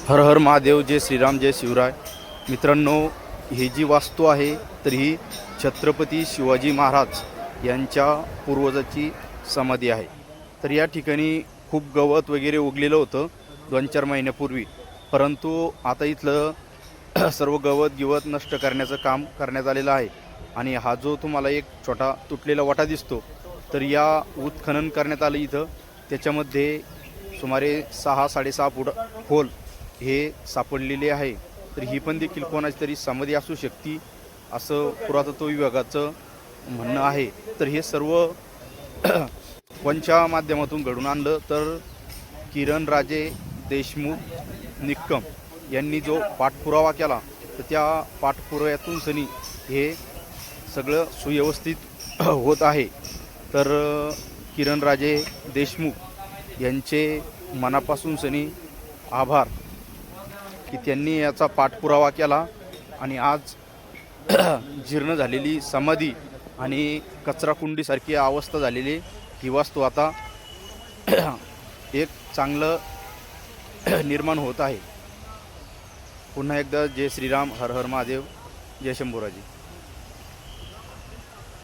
हर हर महादेव, जय श्रीराम, जय शिवराय. मित्रांनो, ही जी वास्तू आहे तर ही छत्रपती शिवाजी महाराज यांच्या पूर्वजाची समाधी आहे. तर या ठिकाणी खूप गवत वगैरे उगलेलं होतं 2-4 महिन्यापूर्वी, परंतु आता इथलं सर्व गवत नष्ट करण्याचं काम करण्यात आलेलं आहे. आणि हा जो तुम्हाला एक छोटा तुटलेला वाटा दिसतो, तर या उत्खनन करण्यात आलं इथं. त्याच्यामध्ये सुमारे 6-6.5 फूट खोल हे सापडलेले आहे. तर ही पण देखील कोणाची तरी समाधी असू शकते असं पुरातत्व विभागाचं म्हणणं आहे. तर हे सर्व कोणच्या माध्यमातून घडून आणलं तर किरणराजे देशमुख निक्कम यांनी जो पाठपुरावा केला, तर त्या पाठपुराव्यातून सनी हे सगळं सुव्यवस्थित होत आहे. तर किरणराजे देशमुख यांचे मनापासून सनी आभार की त्यांनी याचा पाठपुरावा केला. आणि आज जीर्ण झालेली समाधी आणि कचराकुंडीसारखी अवस्था झालेली ही वास्तू आता एक चांगलं निर्माण होत आहे. पुन्हा एकदा जय श्रीराम, हर हर महादेव, जय शंभूराजे.